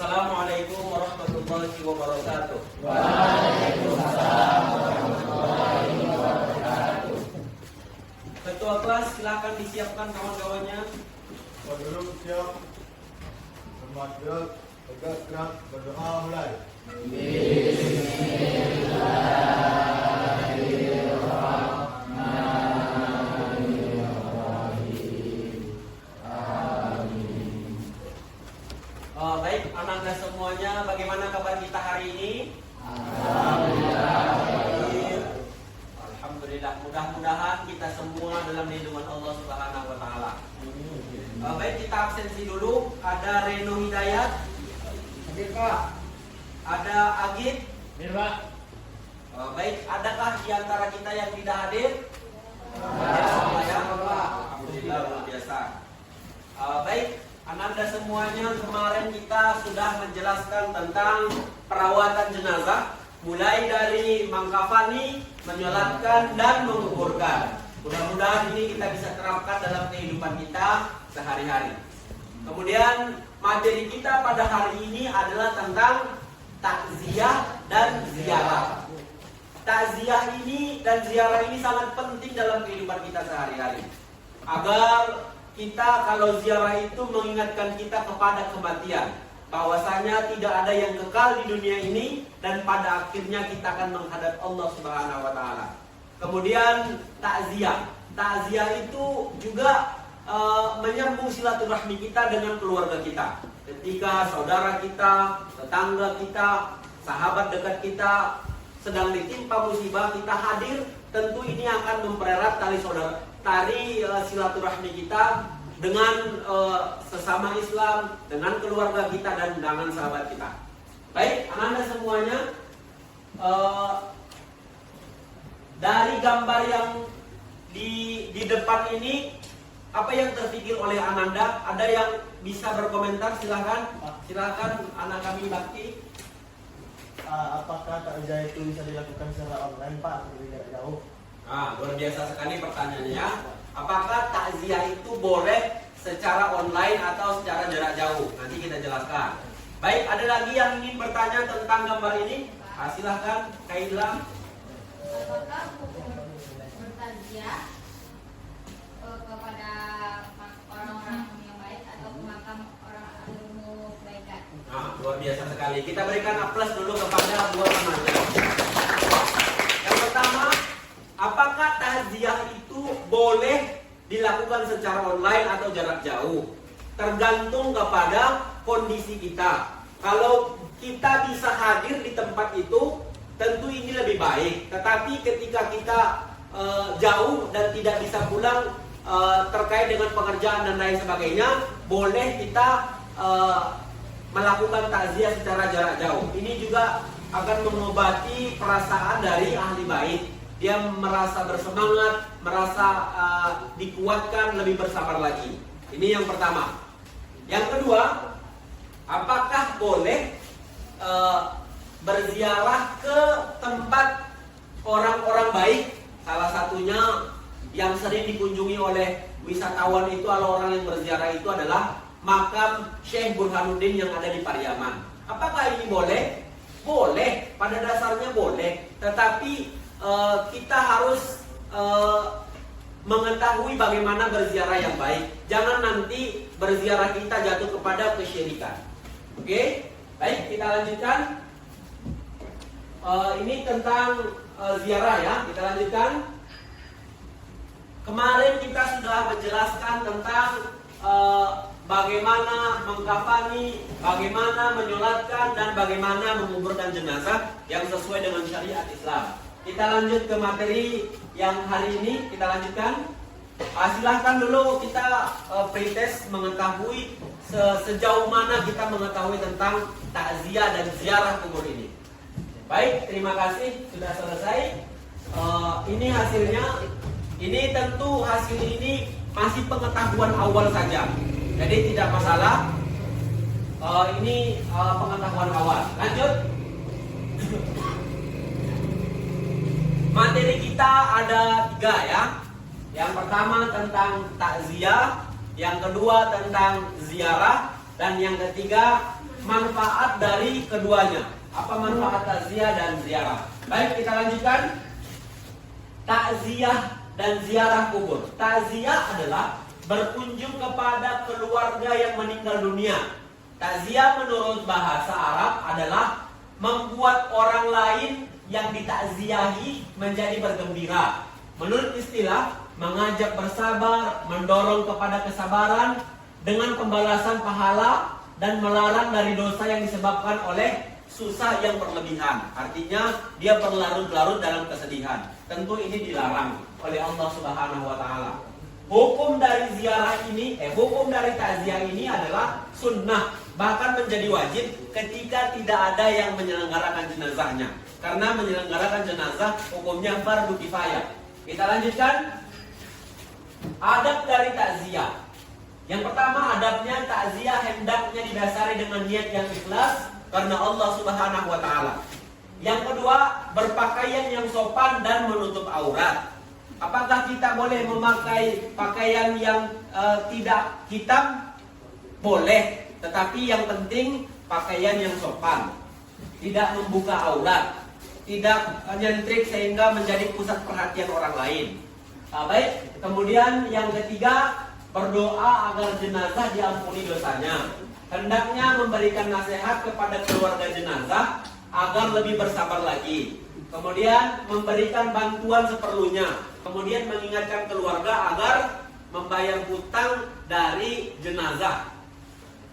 Assalamualaikum warahmatullahi wabarakatuh. Waalaikumsalam warahmatullahi wabarakatuh. Ketua kelas silakan disiapkan kawan-kawannya. Duduk siap. Hormat gerak, tegak gerak, berdoa mulai. Baik, anak-anak semuanya, bagaimana kabar kita hari ini? Alhamdulillah, mudah-mudahan kita semua dalam lindungan Allah Subhanahu wa taala. Baik, kita absensi dulu. Ada Reno Hidayat. Hadir Pak. Ada Agit. Hadir Pak. Baik, adakah di antara kita yang tidak hadir? Hadir semua ya? Alhamdulillah, luar biasa. Baik, Anda semuanya, kemarin kita sudah menjelaskan tentang perawatan jenazah, mulai dari mengkafani, menyolatkan, dan menguburkan. Mudah-mudahan ini kita bisa terapkan dalam kehidupan kita sehari-hari. Kemudian materi kita pada hari ini adalah tentang takziah dan ziarah. Takziah ini dan ziarah ini sangat penting dalam kehidupan kita sehari-hari. Agar kita, kalau ziarah itu mengingatkan kita kepada kematian, bahwasanya tidak ada yang kekal di dunia ini, dan pada akhirnya kita akan menghadap Allah Subhanahu wa taala. Kemudian takziah. Takziah itu juga menyambung silaturahmi kita dengan keluarga kita. Ketika saudara kita, tetangga kita, sahabat dekat kita sedang ditimpa musibah, kita hadir, tentu ini akan mempererat tali silaturahmi kita dengan sesama Islam, dengan keluarga kita, dan dengan sahabat kita. Baik, anak-anak semuanya, dari gambar yang di depan ini, apa yang terpikir oleh Ananda? Ada yang bisa berkomentar? Silakan, silakan anak kami Bakti. Apakah takziah itu bisa dilakukan secara online, Pak, atau tidak jauh? Luar biasa sekali pertanyaannya. Apakah takziah itu boleh secara online atau secara jarak jauh? Nanti kita jelaskan. Baik, ada lagi yang ingin bertanya tentang gambar ini? Silahkan, Kaila. Apakah hukum bertakziah kepada orang-orang yang baik atau ke makam orang ilmu kebaikan? Luar biasa sekali. Kita berikan aplaus dulu kepada dua penanya. Yang pertama, apakah takziah itu boleh dilakukan secara online atau jarak jauh? Tergantung kepada kondisi kita. Kalau kita bisa hadir di tempat itu, tentu ini lebih baik. Tetapi ketika kita jauh dan tidak bisa pulang terkait dengan pekerjaan dan lain sebagainya, boleh kita melakukan takziah secara jarak jauh. Ini juga akan mengobati perasaan dari ahli bait. Dia merasa bersemangat, merasa dikuatkan, lebih bersabar lagi. Ini yang pertama. Yang kedua, apakah boleh berziarah ke tempat orang-orang baik? Salah satunya yang sering dikunjungi oleh wisatawan itu, kalau orang yang berziarah itu adalah makam Syekh Burhanuddin yang ada di Pariaman. Apakah ini boleh? Boleh, pada dasarnya boleh. Tetapi kita harus mengetahui bagaimana berziarah yang baik. Jangan nanti berziarah kita jatuh kepada kesyirikan. Oke? Baik, kita lanjutkan. Ini tentang ziarah ya. Kita lanjutkan. Kemarin kita sudah menjelaskan tentang bagaimana mengkafani, bagaimana menyolatkan, dan bagaimana menguburkan jenazah yang sesuai dengan syariat Islam. Kita lanjut ke materi yang hari ini. Kita lanjutkan. Silahkan dulu kita pretest mengetahui sejauh mana kita mengetahui tentang takziah dan ziarah kubur ini. Baik, terima kasih sudah selesai. Ini hasilnya. Ini tentu hasil ini masih pengetahuan awal saja. Jadi tidak masalah. Ini pengetahuan awal. Lanjut. Materi kita ada 3 ya. Yang pertama tentang takziah, yang kedua tentang ziarah, dan yang ketiga manfaat dari keduanya. Apa manfaat takziah dan ziarah? Baik, kita lanjutkan. Takziah dan ziarah kubur. Takziah adalah berkunjung kepada keluarga yang meninggal dunia. Takziah menurut bahasa Arab adalah membuat orang lain yang ditakziahi menjadi bergembira. Menurut istilah, mengajak bersabar, mendorong kepada kesabaran dengan pembalasan pahala dan melarang dari dosa yang disebabkan oleh susah yang berlebihan. Artinya dia berlarut-larut dalam kesedihan. Tentu ini dilarang oleh Allah Subhanahu wa taala. Hukum dari ziarah ini, hukum dari takziah ini adalah sunnah, bahkan menjadi wajib ketika tidak ada yang menyelenggarakan jenazahnya. Karena menyelenggarakan jenazah hukumnya fardu kifayah. Kita lanjutkan. Adab dari takziah. Yang pertama, adabnya takziah hendaknya didasari dengan niat yang ikhlas karena Allah Subhanahu wa taala. Yang kedua, berpakaian yang sopan dan menutup aurat. Apakah kita boleh memakai pakaian yang tidak hitam? Boleh, tetapi yang penting pakaian yang sopan, tidak membuka aurat, tidak nyentrik sehingga menjadi pusat perhatian orang lain. Baik, kemudian yang ketiga, berdoa agar jenazah diampuni dosanya. Hendaknya memberikan nasihat kepada keluarga jenazah agar lebih bersabar lagi. Kemudian memberikan bantuan seperlunya. Kemudian mengingatkan keluarga agar membayar hutang dari jenazah.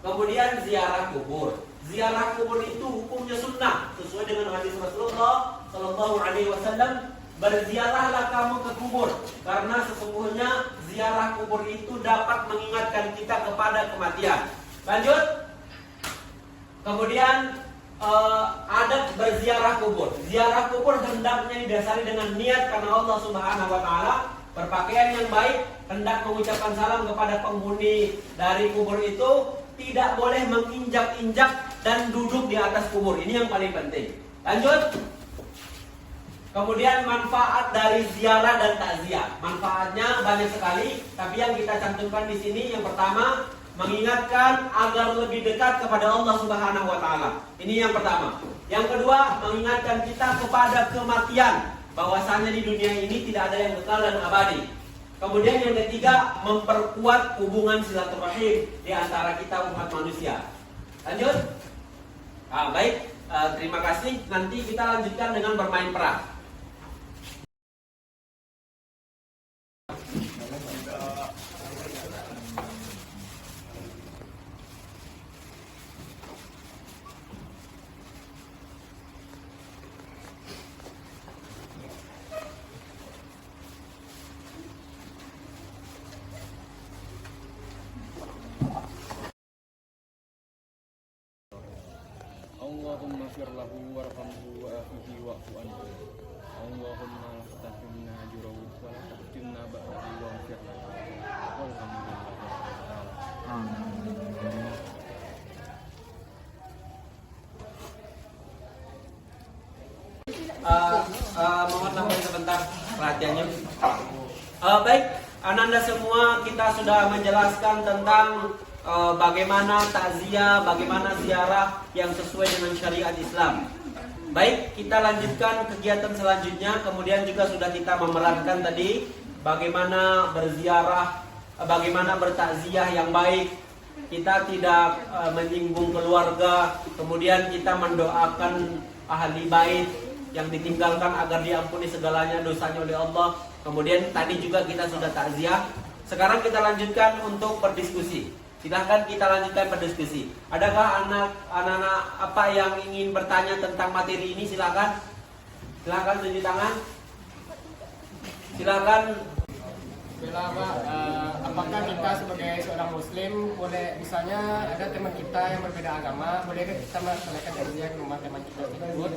Kemudian ziarah kubur. Ziarah kubur itu hukumnya sunnah sesuai dengan hadis Rasulullah Shallallahu Alaihi Wasallam. Berziarahlah kamu ke kubur karena sesungguhnya ziarah kubur itu dapat mengingatkan kita kepada kematian. Lanjut. Kemudian adab berziarah kubur. Ziarah kubur hendaknya didasari dengan niat karena Allah Subhanahu wa taala. Berpakaian yang baik, hendak mengucapkan salam kepada penghuni dari kubur itu, tidak boleh menginjak-injak dan duduk di atas kubur. Ini yang paling penting. Lanjut. Kemudian manfaat dari ziarah dan takziah. Manfaatnya banyak sekali, tapi yang kita cantumkan di sini yang pertama, mengingatkan agar lebih dekat kepada Allah Subhanahu wa taala. Ini yang pertama. Yang kedua, mengingatkan kita kepada kematian, bahwasanya di dunia ini tidak ada yang kekal dan abadi. Kemudian yang ketiga, memperkuat hubungan silaturahim di antara kita umat manusia. Lanjut. Baik, terima kasih. Nanti kita lanjutkan dengan bermain peran. Allahumma fir lahu warhamhu wa'afihi wa'fu anhu. Allahumma la tahrimna ajrahu wa la tahtimna ba'dahu wa'fir lahu. Walhamdulillah. Mohon nambahin sebentar perhatiannya. Baik, Ananda semua kita sudah menjelaskan tentang bagaimana takziah, bagaimana ziarah yang sesuai dengan syariat Islam. Baik, kita lanjutkan kegiatan selanjutnya. Kemudian juga sudah kita memerankan tadi bagaimana berziarah, bagaimana bertakziah yang baik. Kita tidak menyinggung keluarga. Kemudian kita mendoakan ahli bait yang ditinggalkan agar diampuni segalanya dosanya oleh Allah. Kemudian tadi juga kita sudah takziah. Sekarang kita lanjutkan untuk berdiskusi. Silahkan kita lanjutkan berdiskusi. Adakah anak-anak apa yang ingin bertanya tentang materi ini? Silahkan. Silahkan tunjuk tangan. Silahkan. Apakah kita sebagai seorang muslim boleh, misalnya ada teman kita yang berbeda agama, bolehkah kita melaksanakan takziah ke rumah teman kita tersebut?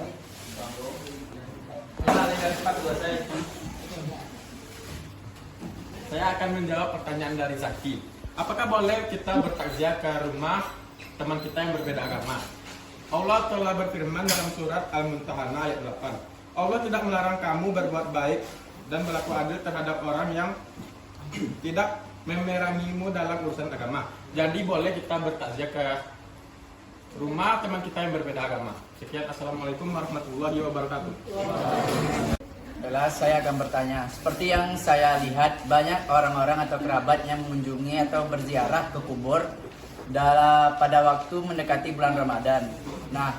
Saya akan menjawab pertanyaan dari Zaki. Apakah boleh kita bertakziah ke rumah teman kita yang berbeda agama? Allah telah berfirman dalam surat Al-Mumtahanah ayat 8. Allah tidak melarang kamu berbuat baik dan berlaku adil terhadap orang yang tidak memerangimu dalam urusan agama. Jadi boleh kita bertakziah ke rumah teman kita yang berbeda agama. Sekian, assalamualaikum warahmatullahi wabarakatuh. Adalah saya akan bertanya, seperti yang saya lihat banyak orang-orang atau kerabat yang mengunjungi atau berziarah ke kubur pada waktu mendekati bulan Ramadan. Nah,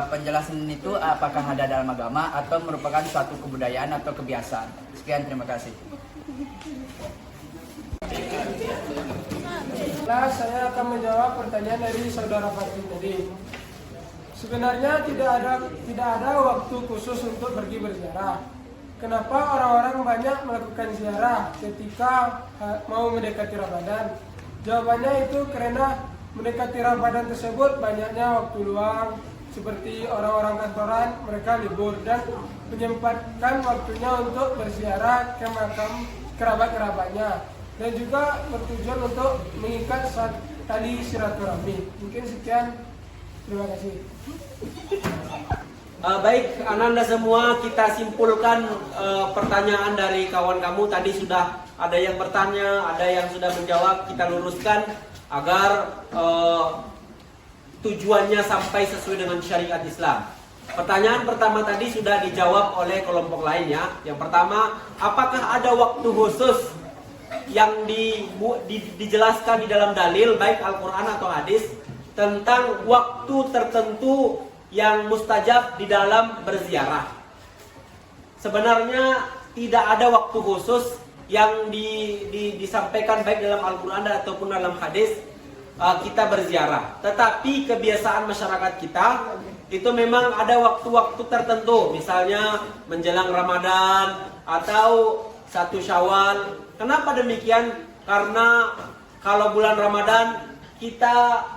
penjelasan itu apakah ada dalam agama atau merupakan suatu kebudayaan atau kebiasaan? Sekian, terima kasih. Nah, saya akan menjawab pertanyaan dari saudara Fatih tadi. Sebenarnya tidak ada waktu khusus untuk pergi berziarah. Kenapa orang-orang banyak melakukan ziarah ketika mau mendekati Ramadan? Jawabannya itu karena mendekati Ramadan tersebut banyaknya waktu luang, seperti orang-orang kantoran, mereka libur dan menyempatkan waktunya untuk berziarah ke makam kerabat-kerabatnya, dan juga bertujuan untuk mengikat tali silaturahmi. Mungkin sekian, terima kasih. Baik, Ananda semua, kita simpulkan pertanyaan dari kawan kamu. Tadi sudah ada yang bertanya, ada yang sudah menjawab. Kita luruskan agar tujuannya sampai sesuai dengan syariat Islam. Pertanyaan pertama tadi sudah dijawab oleh kelompok lainnya. Yang pertama, apakah ada waktu khusus yang dijelaskan di dalam dalil, baik Al-Quran atau hadis, tentang waktu tertentu yang mustajab di dalam berziarah? Sebenarnya tidak ada waktu khusus yang disampaikan baik dalam Al-Quran ataupun dalam hadis kita berziarah. Tetapi kebiasaan masyarakat kita itu memang ada waktu-waktu tertentu, misalnya menjelang Ramadan atau 1 Syawal. Kenapa demikian? Karena kalau bulan Ramadan kita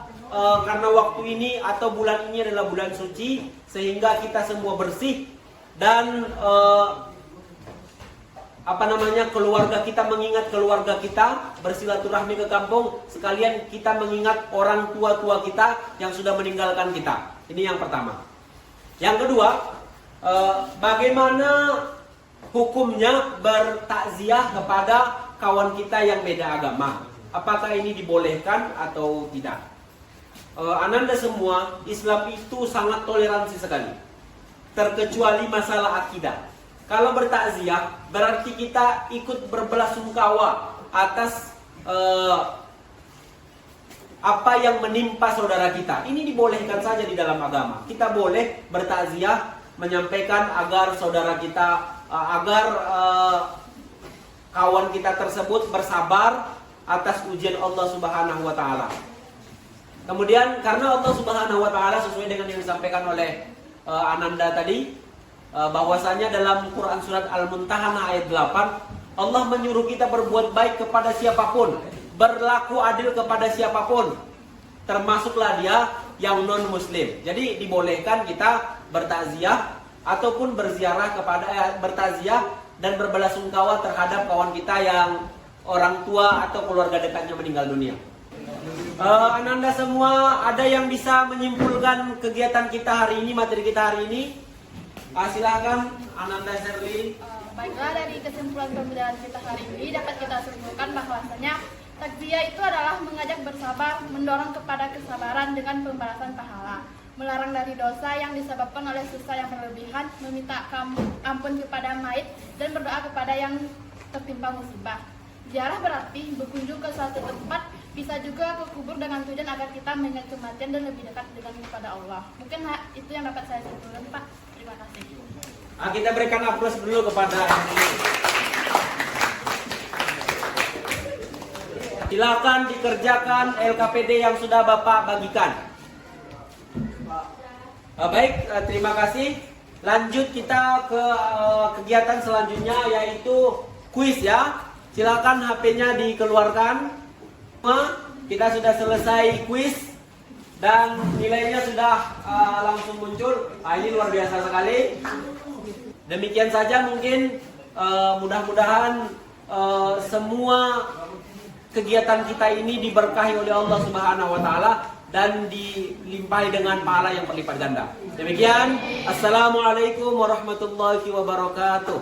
karena waktu ini atau bulan ini adalah bulan suci, sehingga kita semua bersih dan keluarga kita mengingat keluarga kita, bersilaturahmi ke kampung, sekalian kita mengingat orang tua-tua kita yang sudah meninggalkan kita. Ini yang pertama. Yang kedua, bagaimana hukumnya bertakziah kepada kawan kita yang beda agama? Apakah ini dibolehkan atau tidak? Ananda semua, Islam itu sangat toleransi sekali, terkecuali masalah akidah. Kalau bertakziah berarti kita ikut berbelasungkawa atas apa yang menimpa saudara kita. Ini dibolehkan saja di dalam agama. Kita boleh bertakziah, menyampaikan agar saudara kita, kawan kita tersebut bersabar atas ujian Allah Subhanahu wa taala. Kemudian karena Allah Subhanahu wa taala sesuai dengan yang disampaikan oleh Ananda tadi, bahwasanya dalam Quran surat Al-Mumtahanah ayat 8, Allah menyuruh kita berbuat baik kepada siapapun, berlaku adil kepada siapapun, termasuklah dia yang non muslim. Jadi dibolehkan kita bertakziah ataupun berziarah bertakziah dan berbelasungkawa terhadap kawan kita yang orang tua atau keluarga dekatnya meninggal dunia. Ananda semua, ada yang bisa menyimpulkan kegiatan kita hari ini, materi kita hari ini? Silakan Ananda Sherly. Baiklah, dari kesimpulan pembelajaran kita hari ini dapat kita simpulkan bahwasanya takziah itu adalah mengajak bersabar, mendorong kepada kesabaran dengan pembalasan pahala, melarang dari dosa yang disebabkan oleh susah yang berlebihan, meminta ampun kepada mayit, dan berdoa kepada yang tertimpa musibah. Ziarah berarti berkunjung ke suatu tempat, bisa juga ke kubur dengan tujuan agar kita mengingat kematian dan lebih dekat dengan kepada Allah. Mungkin itu yang dapat saya simpulkan, Pak. Terima kasih. Kita berikan aplaus dulu kepada silakan dikerjakan LKPD yang sudah Bapak bagikan. Baik, terima kasih. Lanjut kita ke kegiatan selanjutnya, yaitu kuis ya. Silakan HP-nya dikeluarkan. Kita sudah selesai kuis dan nilainya sudah langsung muncul. Ini luar biasa sekali. Demikian saja mungkin, mudah-mudahan semua kegiatan kita ini diberkahi oleh Allah Subhanahu wa taala dan dilimpahi dengan pahala yang berlipat ganda. Demikian, assalamualaikum warahmatullahi wabarakatuh.